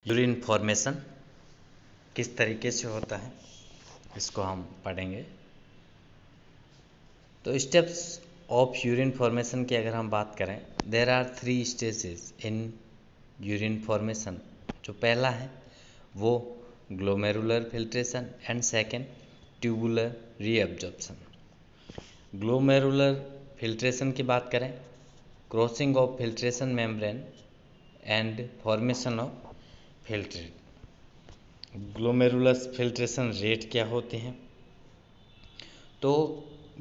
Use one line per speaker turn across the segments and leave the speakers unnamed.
Urine formation किस तरीके से होता है इसको हम पढ़ेंगे। तो स्टेप्स ऑफ यूरिन फॉर्मेशन की अगर हम बात करें, there are 3 stages in urine formation. जो पहला है वो glomerular filtration and second tubular reabsorption. Glomerular filtration की बात करें, crossing of filtration membrane and formation of filtrate. Glomerulus filtration rate क्या होते हैं? तो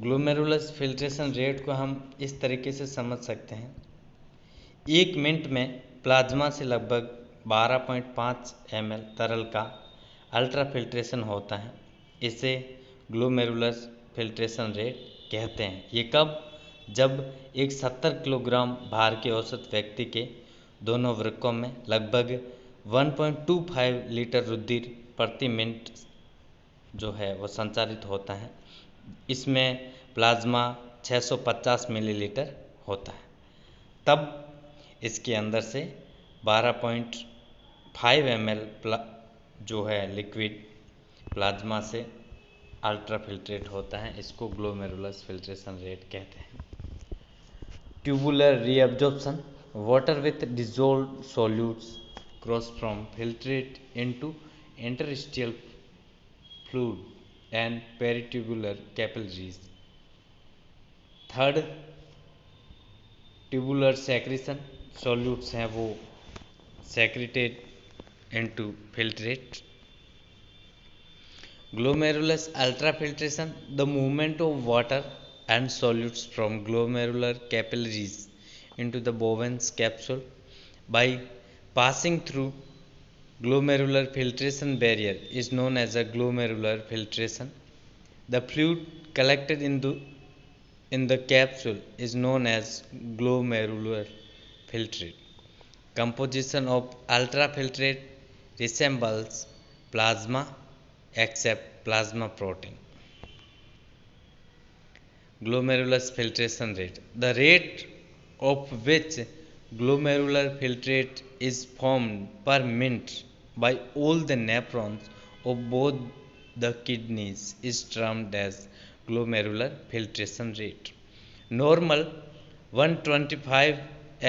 ग्लोमेरुलस फिल्ट्रेशन रेट को हम इस तरीके से समझ सकते हैं। 1 मिनट में प्लाज्मा से लगभग 12.5 ml तरल का अल्ट्रा फिल्ट्रेशन होता है। इसे ग्लोमेरुलस फिल्ट्रेशन रेट कहते हैं। ये कब? जब एक 70 किलोग्राम भार के औसत व्यक्ति के दोनों वृक्कों में लगभग 1.25 लीटर रुधिर प्रति मिनट जो है वो संचारित होता है। इसमें प्लाज्मा 650 मिलीलीटर होता है। तब इसके अंदर से 12.5 ml जो है लिक्विड प्लाज्मा से अल्ट्रा फिल्ट्रेट होता है। इसको ग्लोमेरुलस फिल्ट्रेशन रेट कहते हैं। Tubular reabsorption, water with dissolved solutes cross from filtrate into interstitial fluid and peritubular capillaries. Third, tubular secretion, solutes हैं वो secreted into filtrate. Glomerulus ultra filtration, the movement of water and solutes from glomerular capillaries into the Bowens capsule by passing through glomerular filtration barrier is known as a glomerular filtration. The fluid collected in the capsule is known as glomerular filtrate. Composition of ultrafiltrate resembles plasma except plasma protein. Glomerulus filtration rate, the rate of which glomerular filtrate is formed per minute by all the nephrons of both the kidneys is termed as glomerular filtration rate. Normal 125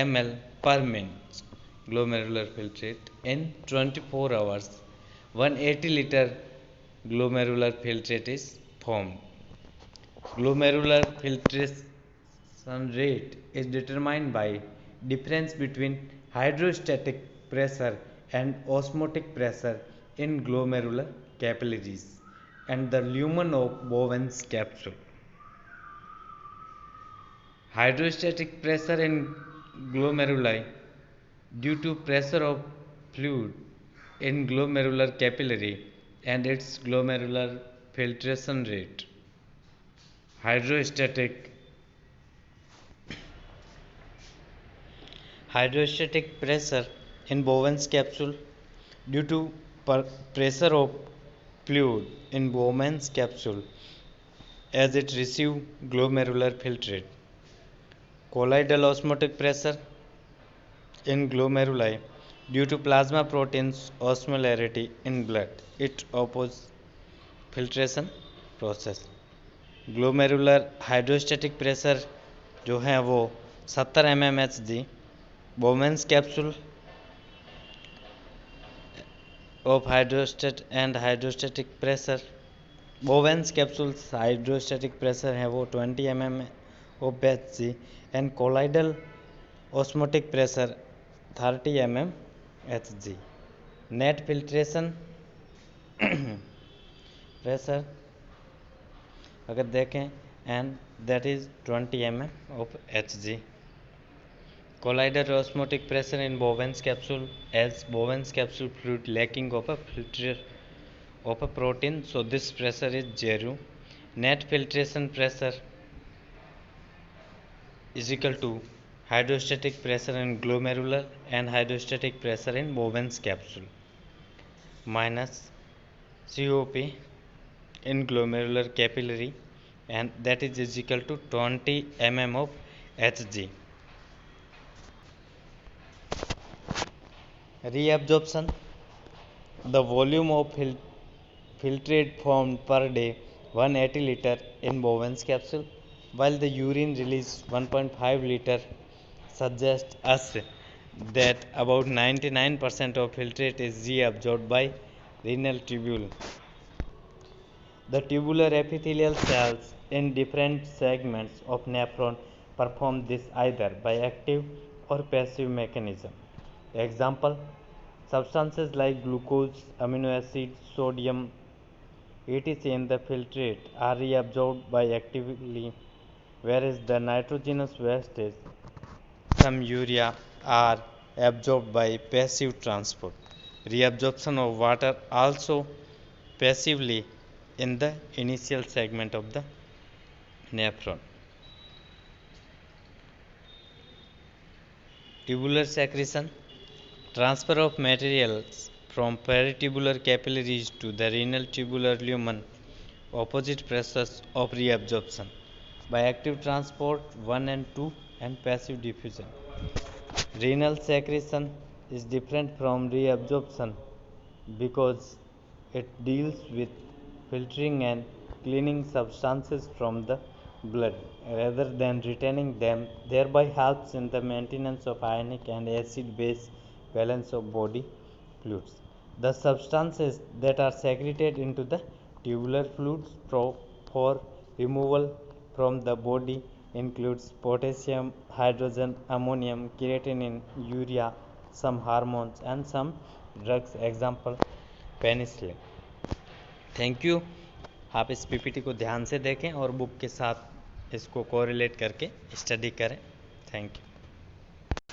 ml per minute glomerular filtrate in 24 hours. 180 liter glomerular filtrate is formed. Glomerular filtration rate is determined by difference between hydrostatic pressure and osmotic pressure in glomerular capillaries and the lumen of Bowens capsule. Hydrostatic pressure in glomeruli due to pressure of fluid in glomerular capillary and its glomerular filtration rate. Hydrostatic pressure in Bowens capsule due to pressure of fluid in Bowens capsule as it receive glomerular filtrate. Colloidal osmotic pressure in glomeruli due to plasma proteins osmolarity in blood. It opposes filtration process. Glomerular hydrostatic pressure जो है वो 70 mmHg। Bowman's capsule of hydrostat and hydrostatic pressure, Bowman's capsule hydrostatic pressure है वो 20 mmHg and colloidal osmotic pressure 30 mmHg। Net filtration pressure अगर देखें and that is 20 mmHg। Colloidal osmotic pressure in Bowens capsule as Bowens capsule fluid lacking of a filter of a protein, so this pressure is 0. Net filtration pressure is equal to hydrostatic pressure in glomerular and hydrostatic pressure in Bowens capsule minus COP in glomerular capillary and that is equal to 20 mm of Hg. Reabsorption, The volume of filtrate formed per day 180 liter in Bowen's capsule, while the urine release 1.5 liter suggests us that about 99% of filtrate is reabsorbed by renal tubule. The tubular epithelial cells in different segments of nephron perform this either by active or passive mechanism. Example: substances like glucose, amino acids, sodium, etc. in the filtrate are reabsorbed by actively, whereas the nitrogenous wastes, some urea, are absorbed by passive transport. Reabsorption of water also passively in the initial segment of the nephron. Tubular secretion: transfer of materials from peritubular capillaries to the renal tubular lumen, opposite process of reabsorption by active transport 1 and 2 and passive diffusion. Renal secretion is different from reabsorption because it deals with filtering and cleaning substances from the blood rather than retaining them, thereby helps in the maintenance of ionic and acid base balance of body fluids. The substances that are secreted into the tubular fluids for removal from the body includes potassium, hydrogen, ammonium, creatinine, urea, some hormones and some drugs, example penicillin. Thank you. आप इस PPT को ध्यान से देखें और book के साथ इसको कोरिलेट करके स्टडी करें। Thank you.